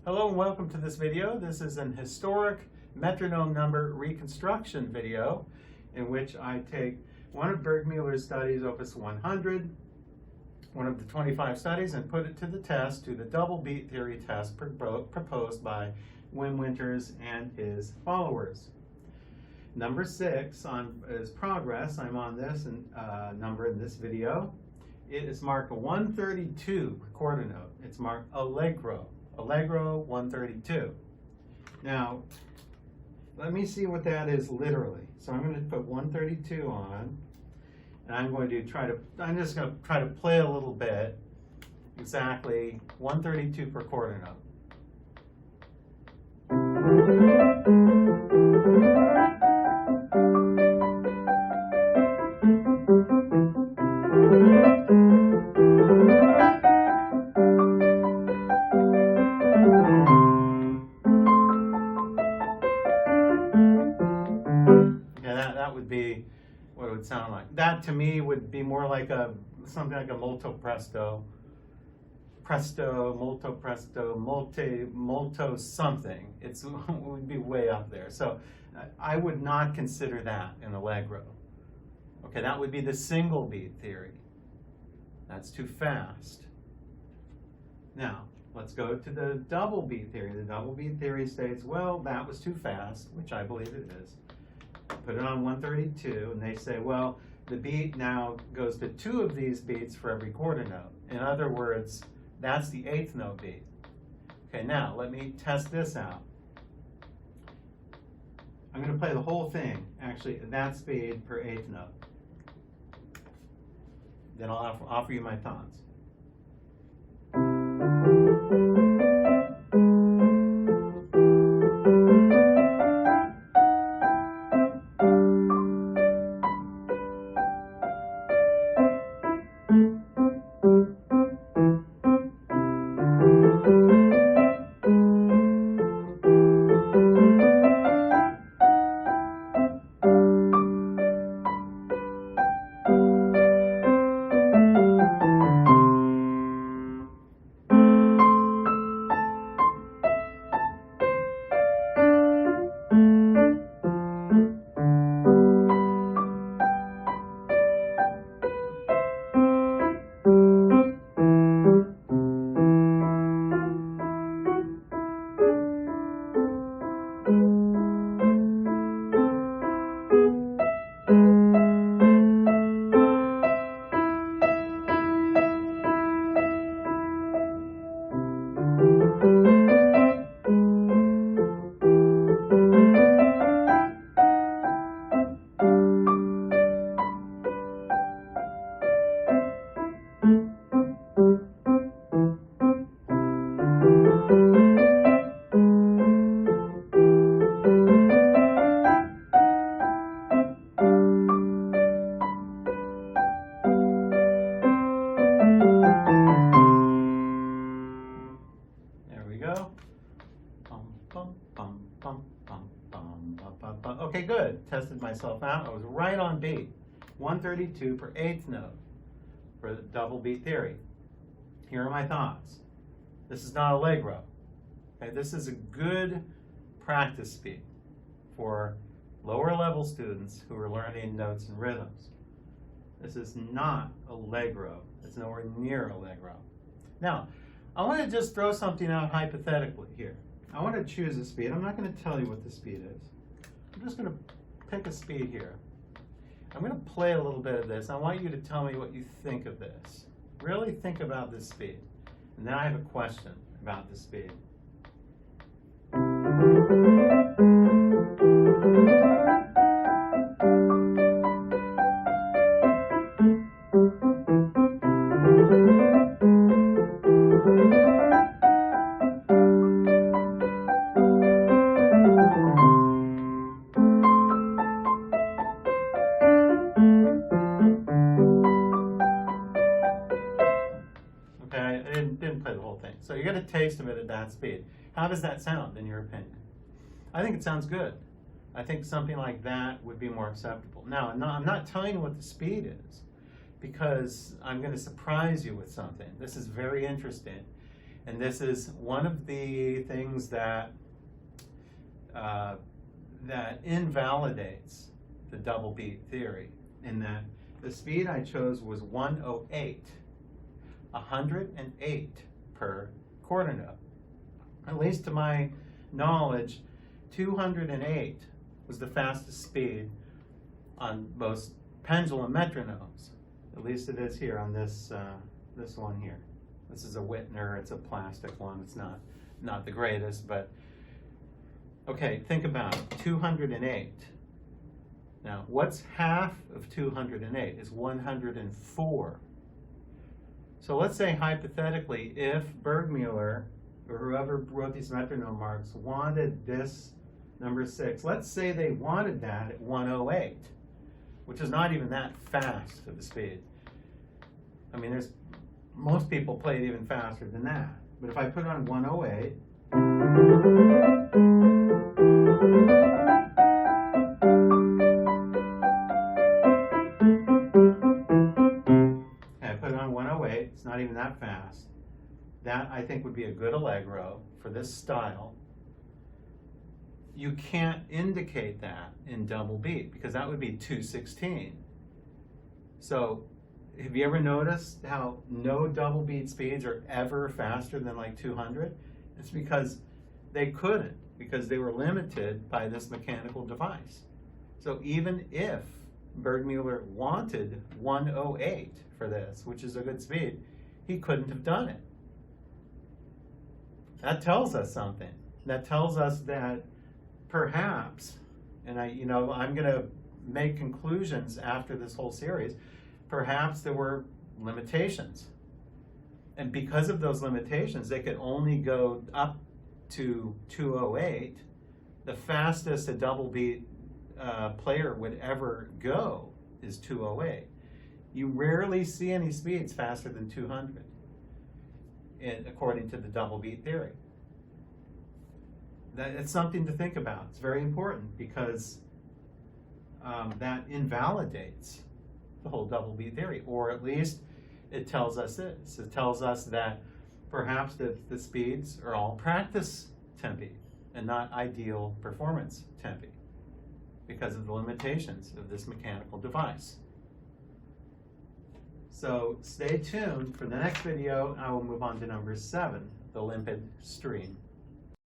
Hello and welcome to this video. This is an historic metronome number reconstruction video in which I take one of BURGMÜLLER's studies, Opus 100, one of the 25 studies, and put it to the test, to the double beat theory test proposed by Wim Winters and his followers. Number 6 is progress. I'm on this number in this video. It is marked a 132 quarter note. It's marked Allegro. Allegro 132. Now, let me see what that is literally. So I'm going to put 132 on, and I'm just going to try to play a little bit, exactly 132 per quarter note. That would be what it would sound like. That to me would be more like something like a molto presto, molto presto, molto something. It would be way up there. So I would not consider that an allegro. Okay, that would be the single beat theory. That's too fast. Now, let's go to the double beat theory. The double beat theory states, well, that was too fast, which I believe it is. Put it on 132, and they say, well, the beat now goes to 2 of these beats for every quarter note. In other words, that's the 8th note beat. Okay, now let me test this out. I'm going to play the whole thing, actually, at that speed per 8th note. Then I'll offer you my thoughts. Okay, good. Tested myself out. I was right on beat. 132 per 8th note for the double beat theory. Here are my thoughts. This is not allegro. Okay, this is a good practice speed for lower level students who are learning notes and rhythms. This is not allegro. It's nowhere near allegro. Now, I want to just throw something out hypothetically here. I want to choose a speed. I'm not going to tell you what the speed is. I'm just going to pick a speed here. I'm going to play a little bit of this. I want you to tell me what you think of this. Really think about this speed. And then I have a question about this speed. Didn't play the whole thing. So you get a taste of it at that speed. How does that sound in your opinion? I think it sounds good. I think something like that would be more acceptable. Now, I'm not telling you what the speed is because I'm going to surprise you with something. This is very interesting. And this is one of the things that that invalidates the double beat theory, in that the speed I chose was 108, 108 per quarter note. At least to my knowledge, 208 was the fastest speed on most pendulum metronomes. At least it is here on this this one here. This is a Whitner. It's a plastic one. It's not the greatest, but okay. Think about it. 208. Now, what's half of 208? Is 104. So let's say hypothetically, if BURGMÜLLER or whoever wrote these metronome marks wanted this number 6, let's say they wanted that at 108, which is not even that fast for the speed. I mean, most people play it even faster than that. But if I put it on 108, I put it on 108, it's not even that fast. That, I think, would be a good allegro for this style. You can't indicate that in double beat because that would be 216. So have you ever noticed how no double beat speeds are ever faster than like 200? It's because they couldn't, because they were limited by this mechanical device. So even if BURGMÜLLER wanted 108 for this, which is a good speed, he couldn't have done it. That tells us something. That tells us that perhaps, and I'm going to make conclusions after this whole series, perhaps there were limitations. And because of those limitations, they could only go up to 208. The fastest a double beat player would ever go is 208. You rarely see any speeds faster than 200. According to the double beat theory. It's something to think about. It's very important because that invalidates the whole double beat theory, or at least it tells us this. It tells us that perhaps the speeds are all practice tempi and not ideal performance tempi because of the limitations of this mechanical device. So stay tuned for the next video. I will move on to number 7, the limpid stream.